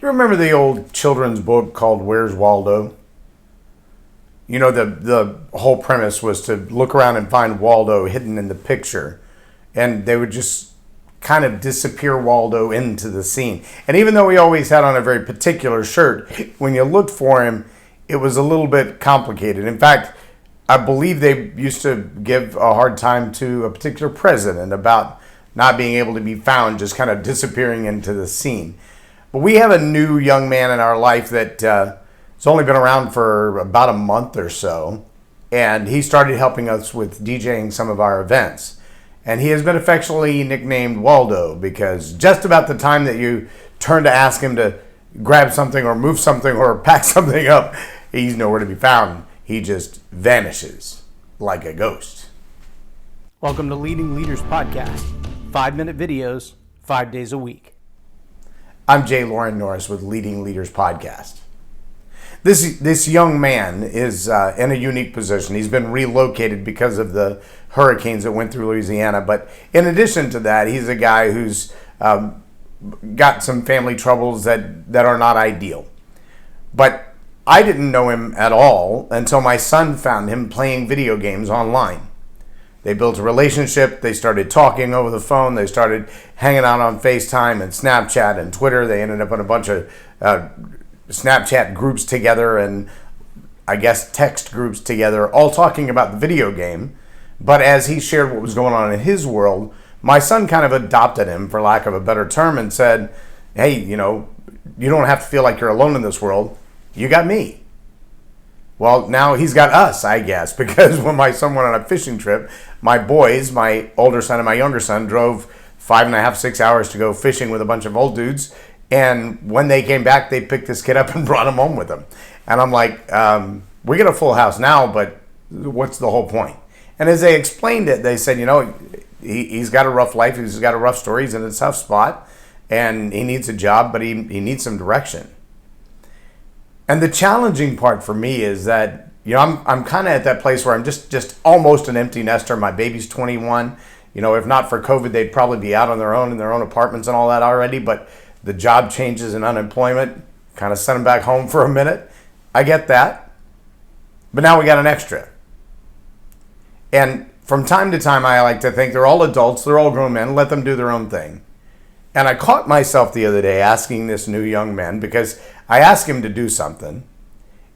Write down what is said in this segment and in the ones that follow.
You remember the old children's book called Where's Waldo? You know, the whole premise was to look around and find Waldo hidden in the picture. And they would just kind of disappear Waldo into the scene. And even though he always had on a very particular shirt, when you looked for him, it was a little bit complicated. In fact, I believe they used to give a hard time to a particular president about not being able to be found, just kind of disappearing into the scene. But we have a new young man in our life that has only been around for about a month or so. And he started helping us with DJing some of our events. And he has been affectionately nicknamed Waldo because just about the time that you turn to ask him to grab something or move something or pack something up, he's nowhere to be found. He just vanishes like a ghost. Welcome to Leading Leaders Podcast. 5-minute videos, 5 days a week. I'm J Loren Norris with Leading Leaders Podcast. This young man is in a unique position. He's been relocated because of the hurricanes that went through Louisiana. But in addition to that, he's a guy who's got some family troubles that are not ideal. But I didn't know him at all until my son found him playing video games online. They built a relationship. They started talking over the phone. They started hanging out on FaceTime and Snapchat and Twitter. They ended up in a bunch of Snapchat groups together and I guess text groups together, all talking about the video game. But as he shared what was going on in his world, my son kind of adopted him, for lack of a better term, and said, hey, you know, you don't have to feel like you're alone in this world. You got me. Well, now he's got us, I guess, because when my son went on a fishing trip, my boys, my older son and my younger son, drove 5.5, 6 hours to go fishing with a bunch of old dudes. And when they came back, they picked this kid up and brought him home with them. And I'm like, we got a full house now, but what's the whole point? And as they explained it, they said, you know, he's got a rough life. He's got a rough story. He's in a tough spot. And he needs a job, but he needs some direction. And the challenging part for me is that, you know, I'm kind of at that place where I'm just almost an empty nester. My baby's 21. You know, if not for COVID, they'd probably be out on their own in their own apartments and all that already. But the job changes and unemployment kind of sent them back home for a minute. I get that. But now we got an extra. And from time to time, I like to think they're all adults. They're all grown men. Let them do their own thing. And I caught myself the other day asking this new young man, because I asked him to do something.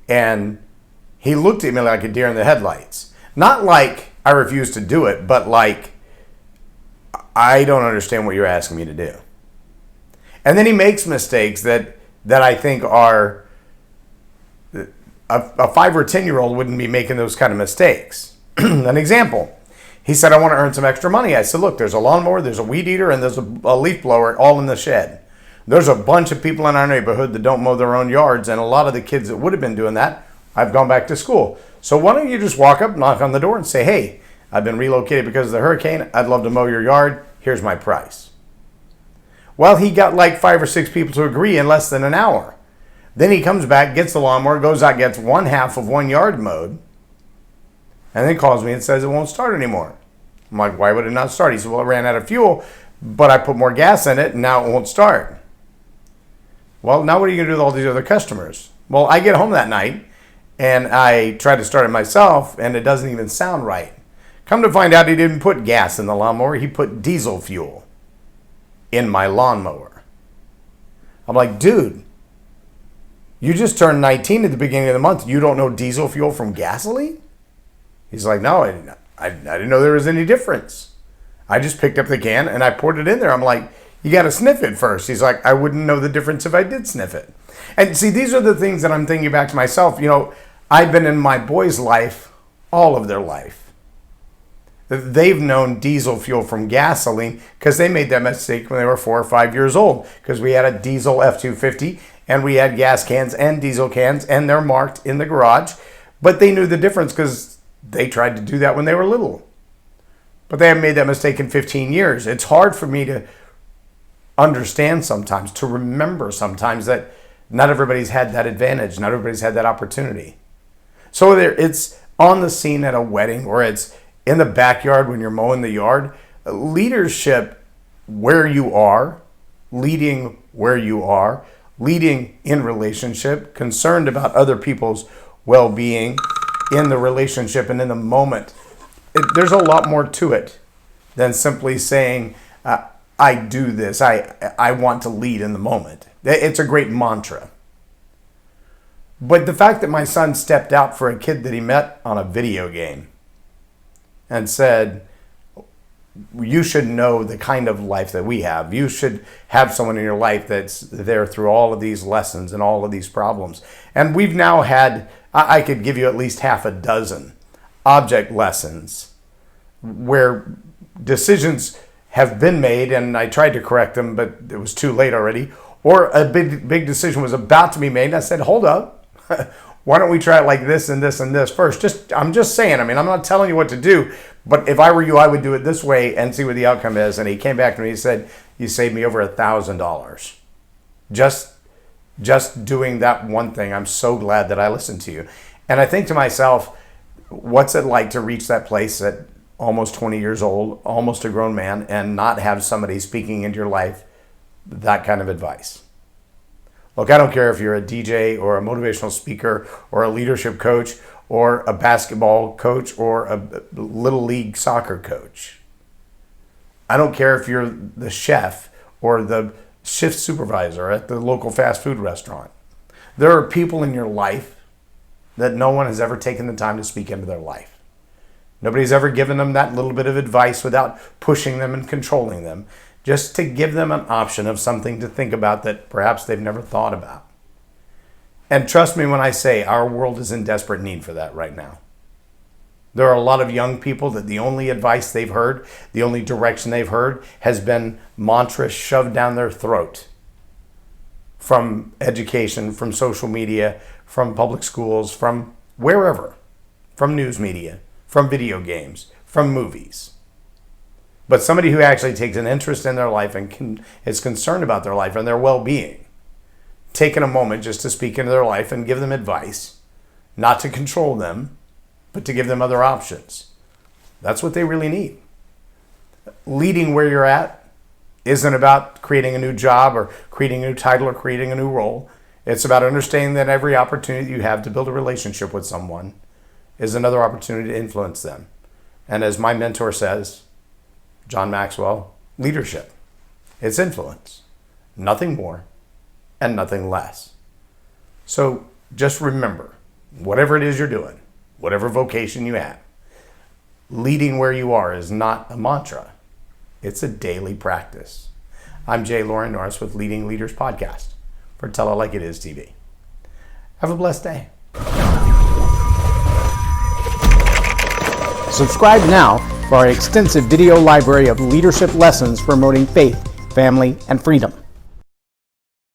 And he looked at me like a deer in the headlights. Not like I refused to do it, but like, I don't understand what you're asking me to do. And then he makes mistakes that I think are, a 5 or 10-year-old wouldn't be making those kind of mistakes. An example, he said, I want to earn some extra money. I said, look, there's a lawnmower, there's a weed eater, and there's a leaf blower all in the shed. There's a bunch of people in our neighborhood that don't mow their own yards, and a lot of the kids that would have been doing that, I've gone back to school. So why don't you just walk up, knock on the door, and say, hey, I've been relocated because of the hurricane. I'd love to mow your yard. Here's my price. Well, he got like 5 or 6 people to agree in less than an hour. Then he comes back, gets the lawnmower, goes out, gets 1/2 of 1 yard mowed, and then calls me and says it won't start anymore. I'm like, why would it not start? He said, well, it ran out of fuel, but I put more gas in it, and now it won't start. Well, now what are you going to do with all these other customers? Well, I get home that night, and I try to start it myself, and it doesn't even sound right. Come to find out, he didn't put gas in the lawnmower. He put diesel fuel in my lawnmower. I'm like, dude, you just turned 19 at the beginning of the month. You don't know diesel fuel from gasoline? He's like, no, I didn't know there was any difference. I just picked up the can and I poured it in there. I'm like, you got to sniff it first. He's like, I wouldn't know the difference if I did sniff it. And see, these are the things that I'm thinking back to myself. You know, I've been in my boys' life all of their life. They've known diesel fuel from gasoline because they made that mistake when they were 4 or 5 years old, because we had a diesel F-250 and we had gas cans and diesel cans, and they're marked in the garage. But they knew the difference because they tried to do that when they were little. But they haven't made that mistake in 15 years. It's hard for me to understand sometimes, to remember sometimes that not everybody's had that advantage. Not everybody's had that opportunity. So whether it's on the scene at a wedding or it's in the backyard when you're mowing the yard, leadership where you are, leading where you are, leading in relationship, concerned about other people's well-being in the relationship and in the moment. There's a lot more to it than simply saying, I do this, I want to lead in the moment. It's a great mantra. But the fact that my son stepped out for a kid that he met on a video game and said, you should know the kind of life that we have. You should have someone in your life that's there through all of these lessons and all of these problems. And we've now had, I could give you at least half a dozen object lessons where decisions have been made and I tried to correct them, but it was too late already. Or a big decision was about to be made and I said, hold up. Why don't we try it like this and this and this first? I'm just saying, I'm not telling you what to do, but if I were you, I would do it this way and see what the outcome is. And he came back to me and said, you saved me over $1,000. Just doing that one thing. I'm so glad that I listened to you. And I think to myself, what's it like to reach that place at almost 20 years old, almost a grown man, and not have somebody speaking into your life that kind of advice? Look, I don't care if you're a DJ or a motivational speaker or a leadership coach or a basketball coach or a little league soccer coach. I don't care if you're the chef or the shift supervisor at the local fast food restaurant. There are people in your life that no one has ever taken the time to speak into their life. Nobody's ever given them that little bit of advice without pushing them and controlling them, just to give them an option of something to think about that perhaps they've never thought about. And trust me when I say our world is in desperate need for that right now. There are a lot of young people that the only advice they've heard, the only direction they've heard has been mantras shoved down their throat from education, from social media, from public schools, from wherever, from news media, from video games, from movies. But somebody who actually takes an interest in their life and is concerned about their life and their well-being, taking a moment just to speak into their life and give them advice, not to control them, but to give them other options. That's what they really need. Leading where you're at isn't about creating a new job or creating a new title or creating a new role. It's about understanding that every opportunity you have to build a relationship with someone is another opportunity to influence them. And as my mentor says, John Maxwell, leadership, it's influence, nothing more and nothing less. So just remember, whatever it is you're doing, whatever vocation you have, leading where you are is not a mantra. It's a daily practice. I'm J Loren Norris with Leading Leaders Podcast for Tell It Like It Is TV. Have a blessed day. Subscribe now for our extensive video library of leadership lessons promoting faith, family, and freedom.